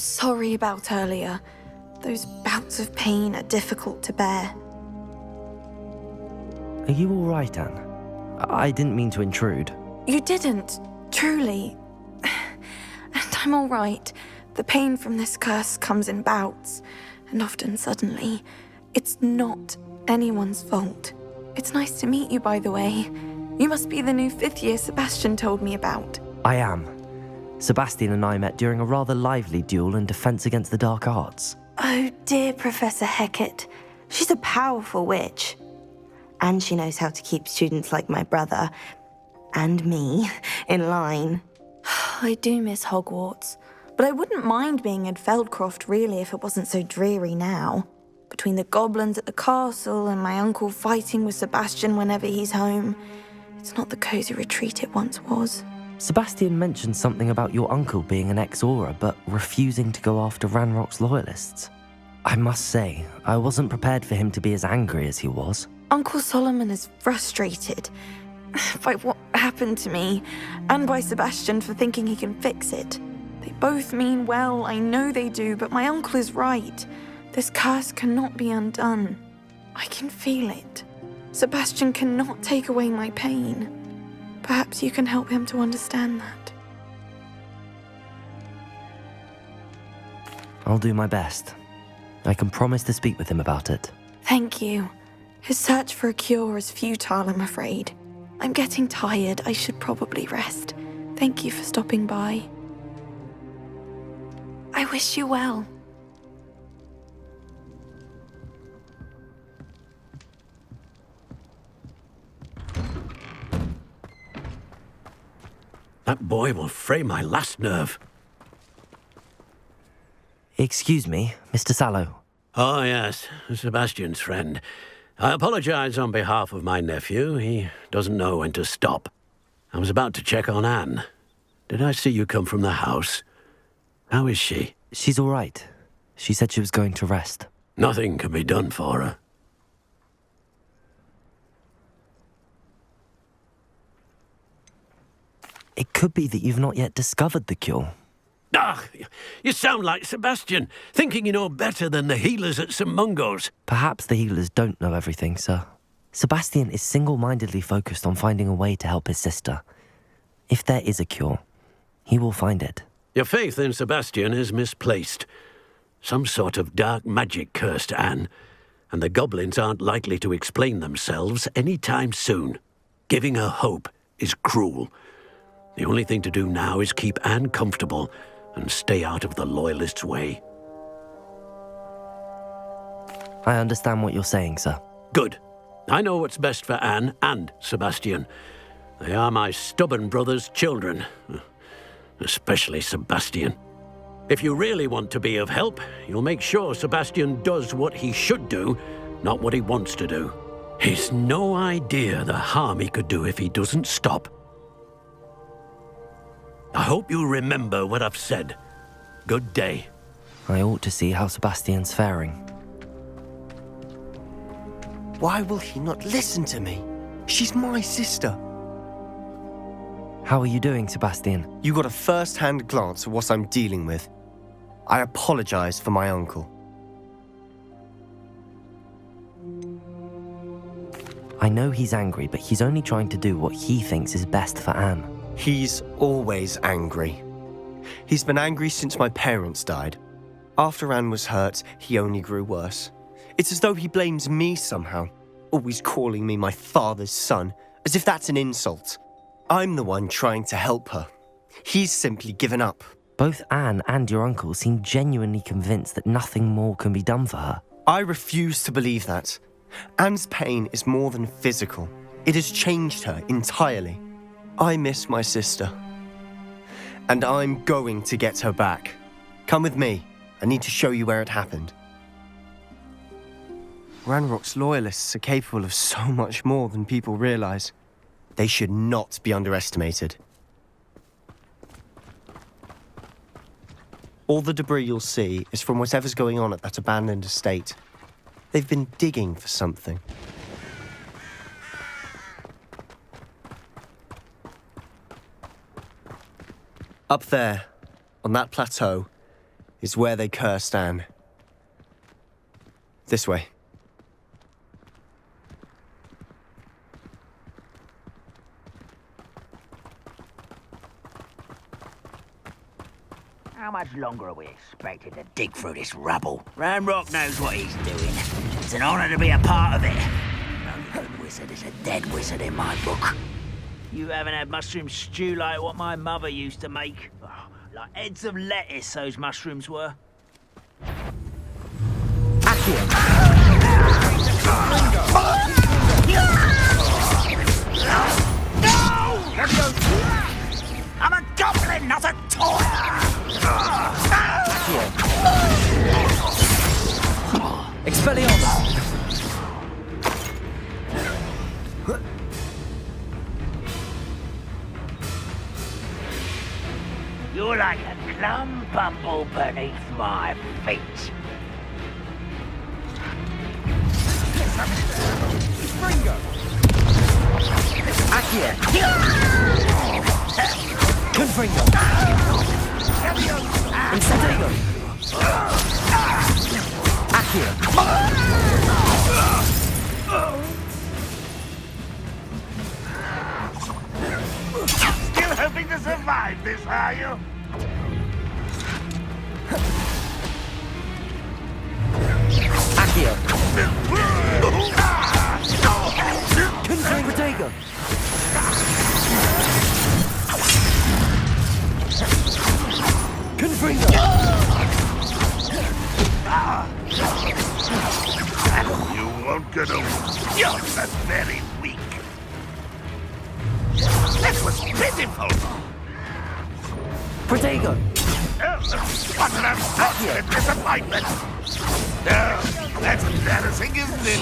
sorry about earlier. Those bouts of pain are difficult to bear. Are you all right, Anne? I didn't mean to intrude. You didn't, truly. And I'm all right. The pain from this curse comes in bouts, and often suddenly. It's not anyone's fault. It's nice to meet you, by the way. You must be the new 5th year Sebastian told me about. I am. Sebastian and I met during a rather lively duel in defense against the dark arts. Oh dear, Professor Hecat. She's a powerful witch. And she knows how to keep students like my brother, and me, in line. I do miss Hogwarts, but I wouldn't mind being in Feldcroft really if it wasn't so dreary now. Between the goblins at the castle and my uncle fighting with Sebastian whenever he's home, it's not the cosy retreat it once was. Sebastian mentioned something about your uncle being an ex-Auror, but refusing to go after Ranrock's loyalists. I must say, I wasn't prepared for him to be as angry as he was. Uncle Solomon is frustrated by what happened to me, and by Sebastian for thinking he can fix it. They both mean well, I know they do, but my uncle is right. This curse cannot be undone. I can feel it. Sebastian cannot take away my pain. Perhaps you can help him to understand that. I'll do my best. I can promise to speak with him about it. Thank you. His search for a cure is futile, I'm afraid. I'm getting tired. I should probably rest. Thank you for stopping by. I wish you well. That boy will fray my last nerve. Excuse me, Mr. Sallow. Oh, yes, Sebastian's friend. I apologize on behalf of my nephew. He doesn't know when to stop. I was about to check on Anne. Did I see you come from the house? How is she? She's all right. She said she was going to rest. Nothing can be done for her. It could be that you've not yet discovered the cure. Ah, you sound like Sebastian, thinking you know better than the healers at St. Mungo's. Perhaps the healers don't know everything, sir. Sebastian is single-mindedly focused on finding a way to help his sister. If there is a cure, he will find it. Your faith in Sebastian is misplaced. Some sort of dark magic cursed Anne, and the goblins aren't likely to explain themselves any time soon. Giving her hope is cruel. The only thing to do now is keep Anne comfortable and stay out of the Loyalists' way. I understand what you're saying, sir. Good. I know what's best for Anne and Sebastian. They are my stubborn brother's children. Especially Sebastian. If you really want to be of help, you'll make sure Sebastian does what he should do, not what he wants to do. He's no idea the harm he could do if he doesn't stop. I hope you remember what I've said. Good day. I ought to see how Sebastian's faring. Why will he not listen to me? She's my sister. How are you doing, Sebastian? You got a first-hand glance at what I'm dealing with. I apologize for my uncle. I know he's angry, but he's only trying to do what he thinks is best for Anne. He's always angry. He's been angry since my parents died. After Anne was hurt, he only grew worse. It's as though he blames me somehow, always calling me my father's son, as if that's an insult. I'm the one trying to help her. He's simply given up. Both Anne and your uncle seem genuinely convinced that nothing more can be done for her. I refuse to believe that. Anne's pain is more than physical. It has changed her entirely. I miss my sister. And I'm going to get her back. Come with me. I need to show you where it happened. Ranrock's loyalists are capable of so much more than people realize. They should not be underestimated. All the debris you'll see is from whatever's going on at that abandoned estate. They've been digging for something. Up there, on that plateau, is where they cursed Anne. This way. How much longer are we expected to dig through this rubble? Ranrock knows what he's doing. It's an honor to be a part of it. No good wizard is a dead wizard in my book. You haven't had mushroom stew like what my mother used to make? Oh, like heads of lettuce, those mushrooms were. I'm a goblin, not a toy! Expelliarmus! You're like a clump bumble beneath my feet. Springo! Accio! Confringo! Incentigo! Accio! Still hoping to survive this, are you? Accio! Confringo! Protego! Confringo! You won't get away. You're very weak. That was pitiful. Protego! What an unfortunate disappointment. No, that's embarrassing, isn't it?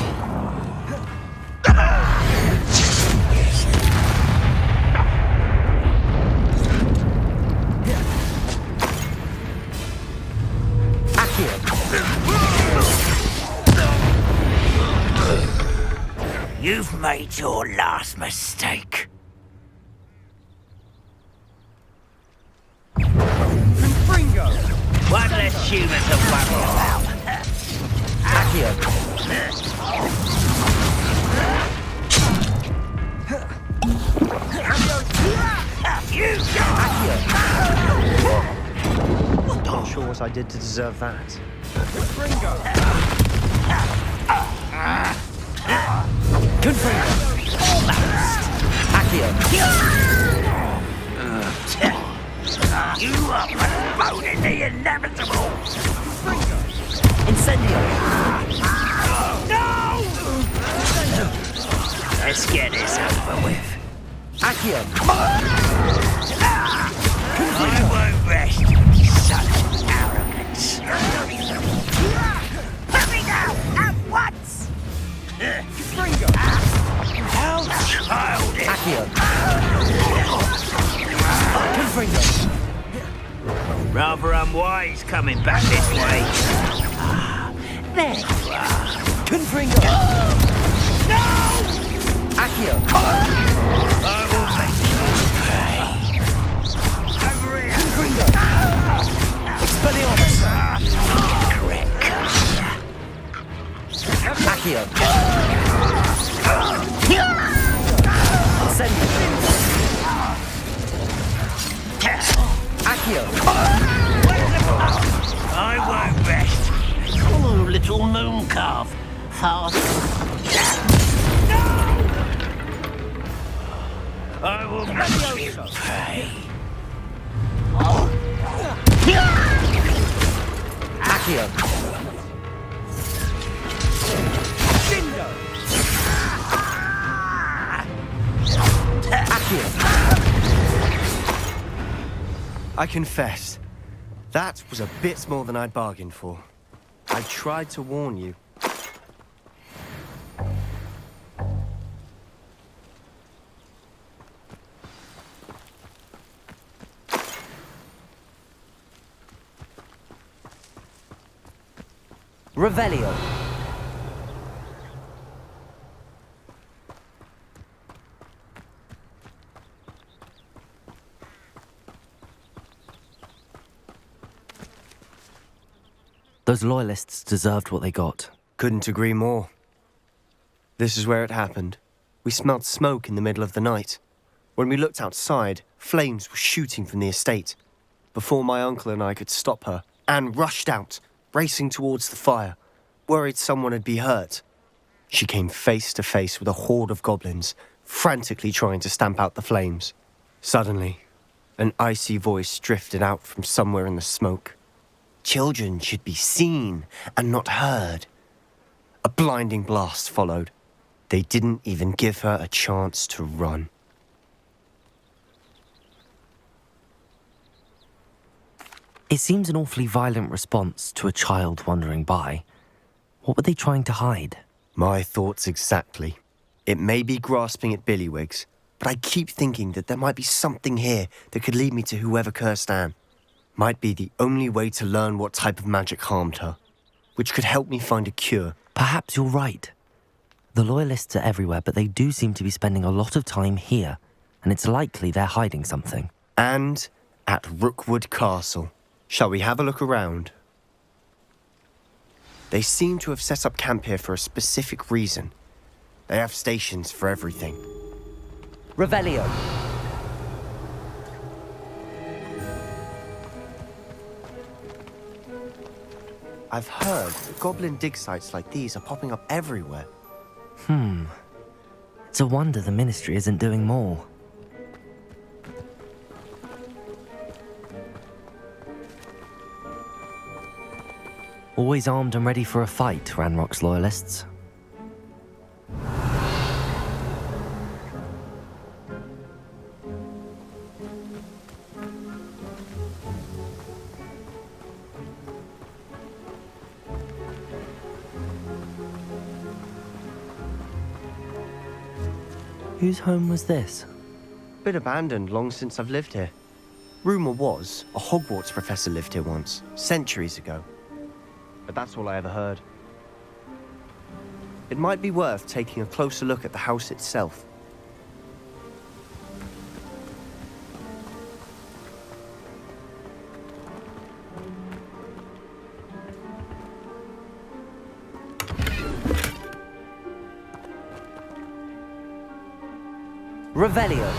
You've made your last mistake. Confringo! One less human to worry about. Accio! You Not sure what I did to deserve that. Confringo! Accio! You are postponing the inevitable. Incendio! No! Let's get this over with. Accio! I won't rest. Such arrogance. Let me go at once. Springo! How childish. Accio! Confringo! Rather unwise coming back this way. There you are. Confringo! No! Accio! I will make you pay. Over here. Confringo! Expelliarmus! Correct. Accio! Incendio! Accio! I won't rest. Oh, little moon calf. Fast. No! I will make you pay. Accio! Accio! I confess, that was a bit more than I'd bargained for. I tried to warn you. Revelio! Those loyalists deserved what they got. Couldn't agree more. This is where it happened. We smelled smoke in the middle of the night. When we looked outside, flames were shooting from the estate. Before my uncle and I could stop her, Anne rushed out, racing towards the fire, worried someone had been hurt. She came face to face with a horde of goblins, frantically trying to stamp out the flames. Suddenly, an icy voice drifted out from somewhere in the smoke. Children should be seen and not heard. A blinding blast followed. They didn't even give her a chance to run. It seems an awfully violent response to a child wandering by. What were they trying to hide? My thoughts exactly. It may be grasping at Billywigs, but I keep thinking that there might be something here that could lead me to whoever cursed Anne. Might be the only way to learn what type of magic harmed her, which could help me find a cure. Perhaps you're right. The Loyalists are everywhere, but they do seem to be spending a lot of time here, and it's likely they're hiding something. And at Rookwood Castle. Shall we have a look around? They seem to have set up camp here for a specific reason. They have stations for everything. Revelio. I've heard that goblin dig sites like these are popping up everywhere. It's a wonder the Ministry isn't doing more. Always armed and ready for a fight, Ranrock's Loyalists. Whose home was this? Been abandoned long since I've lived here. Rumour was a Hogwarts professor lived here once, centuries ago. But that's all I ever heard. It might be worth taking a closer look at the house itself. Revelio.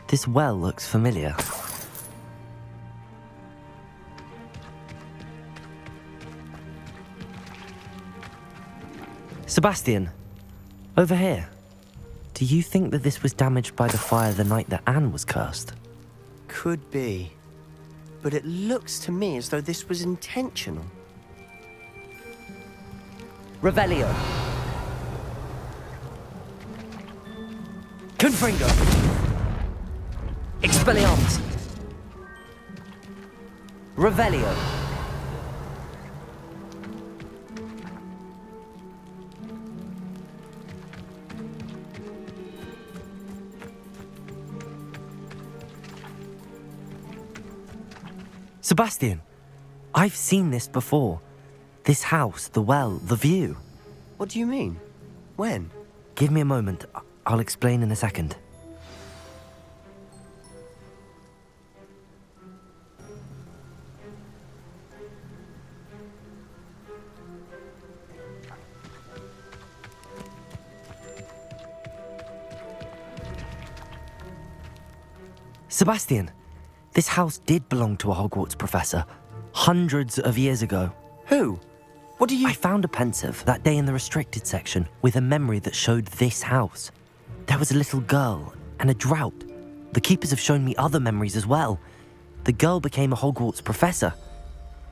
This well looks familiar. Sebastian, over here. Do you think that this was damaged by the fire the night that Anne was cursed? Could be. But it looks to me as though this was intentional. Revelio. Confringo. Expelliarmus. Revelio. Sebastian, I've seen this before. This house, the well, the view. What do you mean? When? Give me a moment. I'll explain in a second. Sebastian, this house did belong to a Hogwarts professor, hundreds of years ago. Who? What do you... I found a pensive that day in the restricted section with a memory that showed this house. There was a little girl and a drought. The keepers have shown me other memories as well. The girl became a Hogwarts professor.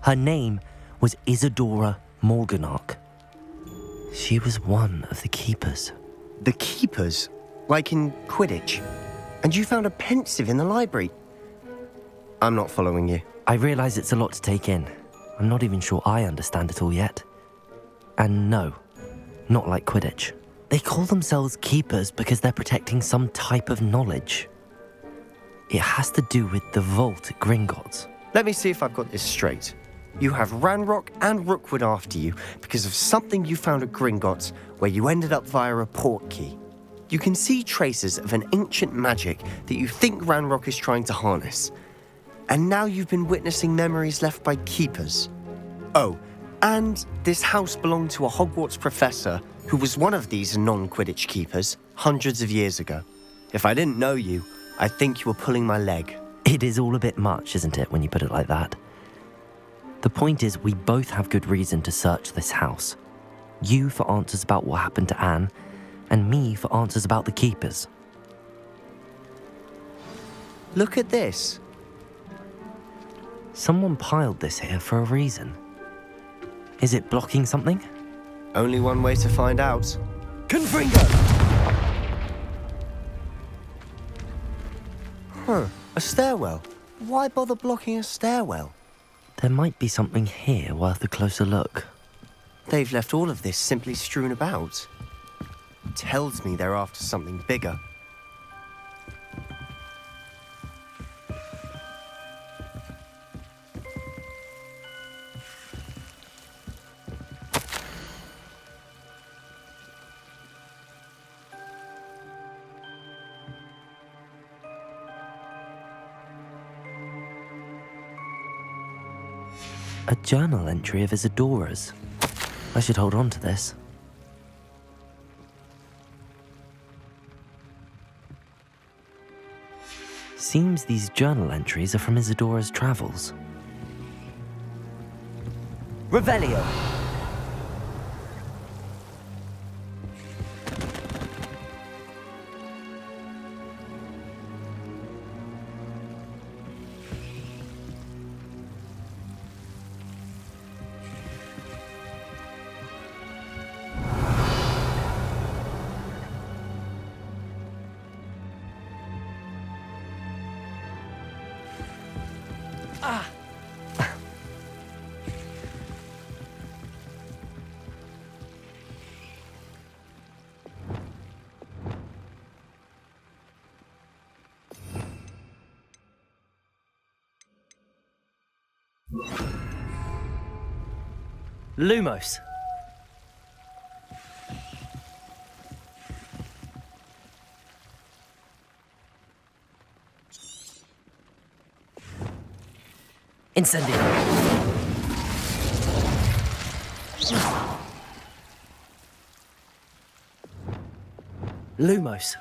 Her name was Isadora Morganach. She was one of the keepers. The keepers? Like in Quidditch? And you found a pensive in the library? I'm not following you. I realize it's a lot to take in. I'm not even sure I understand it all yet. And no, not like Quidditch. They call themselves keepers because they're protecting some type of knowledge. It has to do with the vault at Gringotts. Let me see if I've got this straight. You have Ranrock and Rookwood after you because of something you found at Gringotts where you ended up via a port key. You can see traces of an ancient magic that you think Ranrock is trying to harness. And now you've been witnessing memories left by keepers. Oh, and this house belonged to a Hogwarts professor who was one of these non-Quidditch keepers hundreds of years ago. If I didn't know you, I'd think you were pulling my leg. It is all a bit much, isn't it, when you put it like that? The point is, we both have good reason to search this house. You for answers about what happened to Anne, and me for answers about the keepers. Look at this. Someone piled this here for a reason. Is it blocking something? Only one way to find out. Confringo! Huh, a stairwell. Why bother blocking a stairwell? There might be something here worth a closer look. They've left all of this simply strewn about. Tells me they're after something bigger. A journal entry of Isadora's. I should hold on to this. Seems these journal entries are from Isadora's travels. Revelio! Lumos. Incendio. Lumos.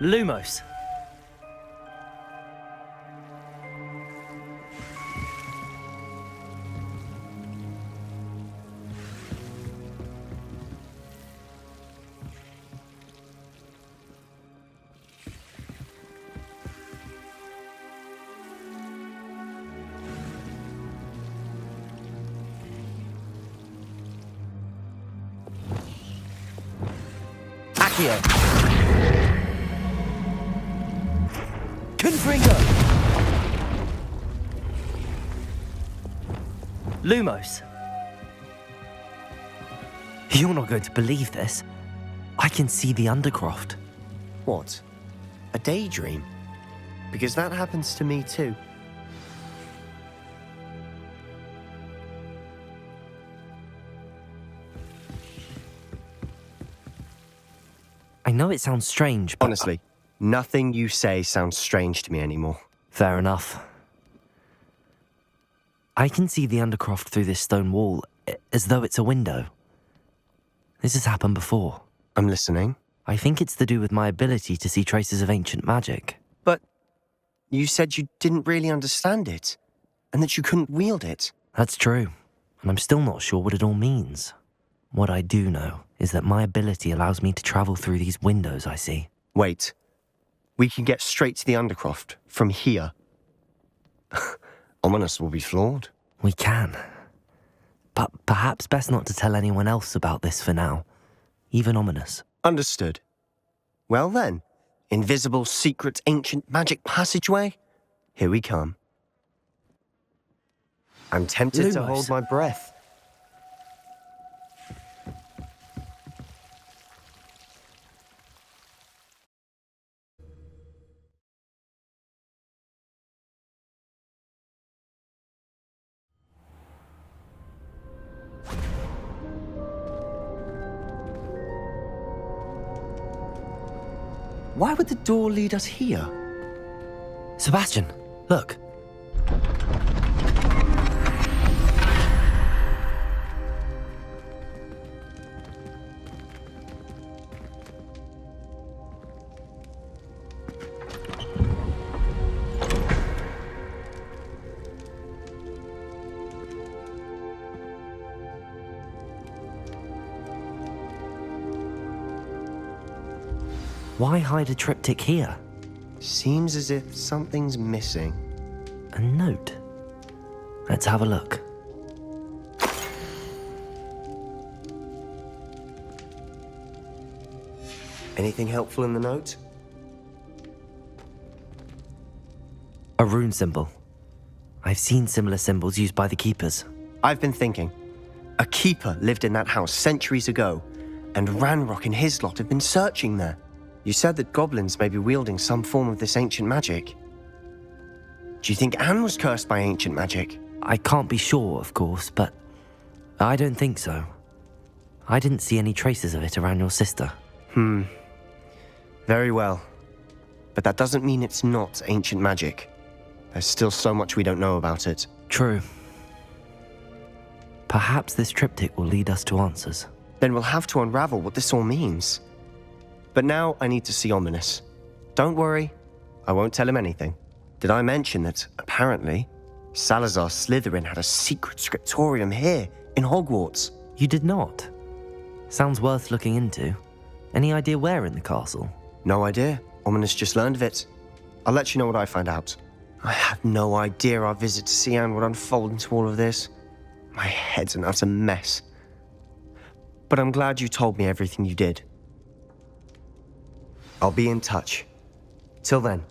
Lumos. Accio. Confringo. Lumos. You're not going to believe this. I can see the Undercroft. What? A daydream? Because that happens to me too. know it sounds strange, but... Honestly, nothing you say sounds strange to me anymore. Fair enough. I can see the Undercroft through this stone wall, as though it's a window. This has happened before. I'm listening. I think it's to do with my ability to see traces of ancient magic. But you said you didn't really understand it, and that you couldn't wield it. That's true, and I'm still not sure what it all means. What I do know is that my ability allows me to travel through these windows I see. Wait. We can get straight to the Undercroft from here. Ominous will be floored. We can. But perhaps best not to tell anyone else about this for now. Even Ominous. Understood. Well then, invisible, secret, ancient magic passageway? Here we come. I'm tempted to Lumos. hold my breath. Why would the door lead us here? Sebastian, look. Why hide a triptych here? Seems as if something's missing. A note. Let's have a look. Anything helpful in the note? A rune symbol. I've seen similar symbols used by the keepers. I've been thinking. A keeper lived in that house centuries ago, and Ranrock and his lot have been searching there. You said that goblins may be wielding some form of this ancient magic. Do you think Anne was cursed by ancient magic? I can't be sure, of course, but I don't think so. I didn't see any traces of it around your sister. Very well. But that doesn't mean it's not ancient magic. There's still so much we don't know about it. True. Perhaps this triptych will lead us to answers. Then we'll have to unravel what this all means. But now I need to see Ominous. Don't worry, I won't tell him anything. Did I mention that, apparently, Salazar Slytherin had a secret scriptorium here in Hogwarts? You did not. Sounds worth looking into. Any idea where in the castle? No idea. Ominous just learned of it. I'll let you know what I find out. I had no idea our visit to Cian would unfold into all of this. My head's an utter mess. But I'm glad you told me everything you did. I'll be in touch. Till then.